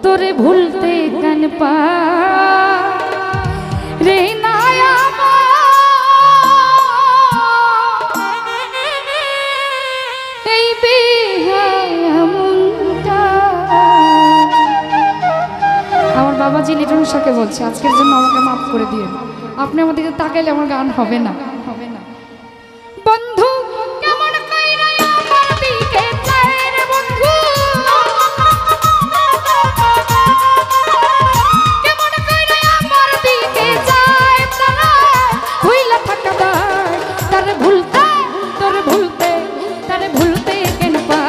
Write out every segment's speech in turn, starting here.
তোরে ভুলতে কেন পা রে নায়া এই বেহায়ামটা। আমার বাবাজি লিটন শাকে বলছে আজকের জন্য আমাকে মাফ করে দিয়ে, আপনি আমাদেরকে তাকাইলে আমার গান হবে না। বন্ধু কেমন কইরা আমার দিকে চায় রে বন্ধু, কেমন কইরা আমার দিকে চায় তারা ভুইলা থাকা দায় তারে ভুলতে তোরে ভুলতে তারে ভুলতে কেন পা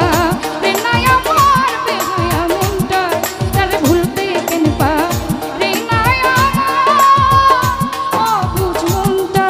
রে নাই আমার বেহায়া মনটা তারে ভুলতে কেন পা রে নাই আমার অবুঝ মনটা।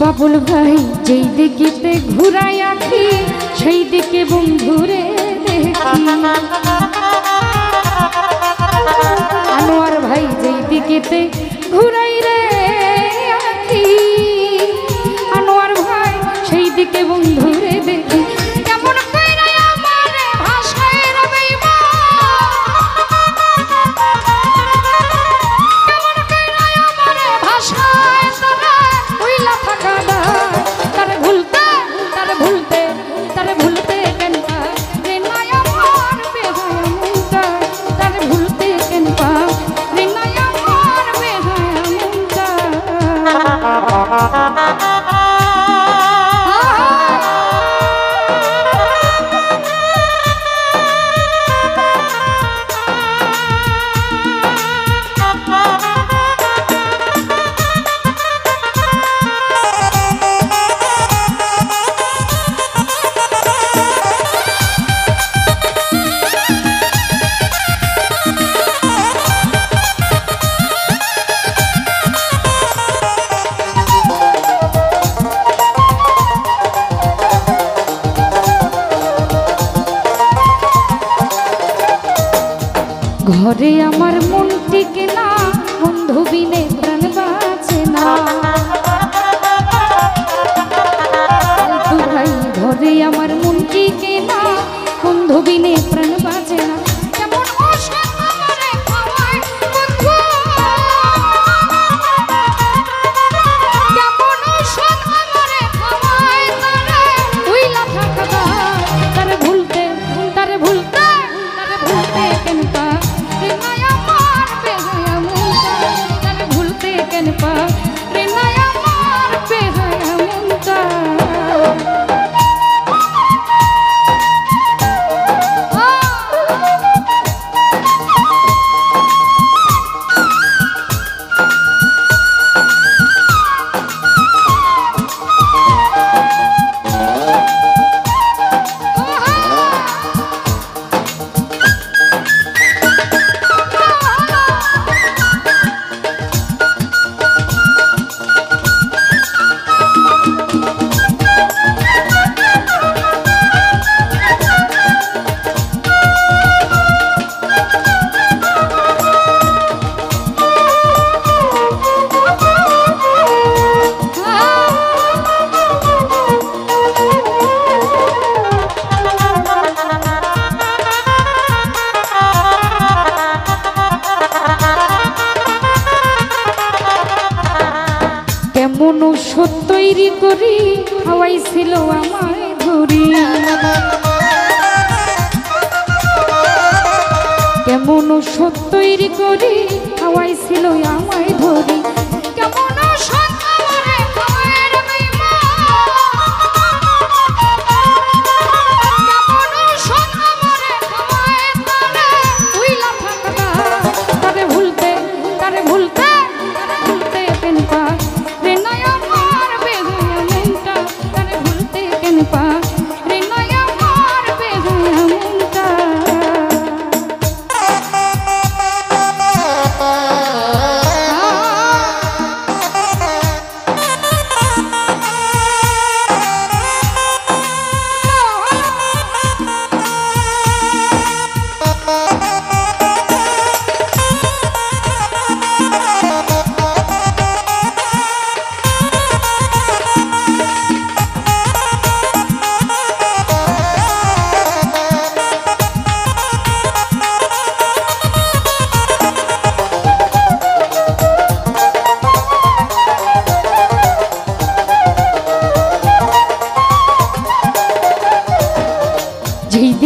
বাবুল ভাই যেই দিকেতে ঘুরাই আঁকি সেই দিকে বন্ধুরে দেখি, আনোয়ার ভাই যেই দিকেতে ঘুরাই রে আঁকি আনোয়ার ভাই সেই দিকে বন্ধুরে দেখি। কেমন কইরা আমারে ভাষায় রে বেঈমান, কেমন কইরা আমারে ভাষায় তারা উইলা থাকা দায় তারে ভুলতে তারে ভুলতে তারে ভুলতে কেন পা রে নাই আমার বেহায়া মনটা তারে ভুলতে কেন পা রে নাই আমার বেহায়া মনটা। ঘরে আমার মন টিকে না বন্ধু বিনে প্রাণ বাঁচে না, ভাই ঘরে আমার মন টিকে না বন্ধু বিনে প্রাণ বাঁচে না। কেমন ওষুধ আমারে খাওয়ায় বন্ধু, কেমন ওষুধ আমারে খাওয়ায় তারে উইলা থাকা দায় তারে ভুলতে তারে ভুলতে তারে ভুলতে কেন পা রে নাই আমার বেহায়া মনটা তারে ভুলতে কেন পা রে নাই আমার বেহায়া মনটা। Oh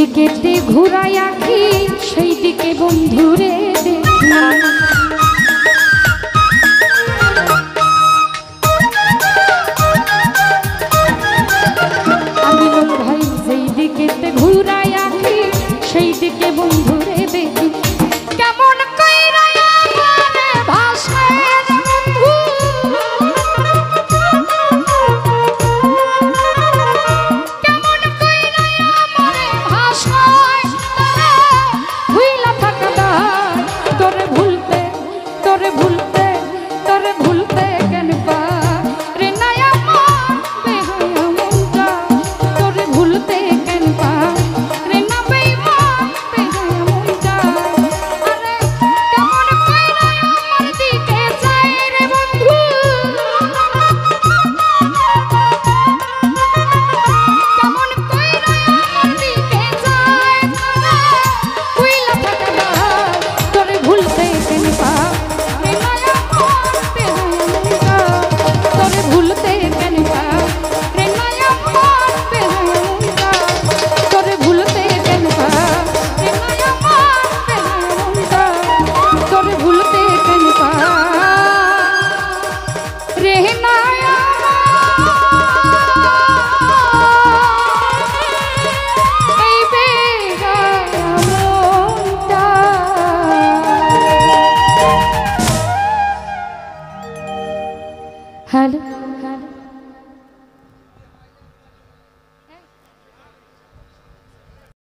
দিকেতে ঘুরাই আঁকি সেই দিকে বন্ধুরে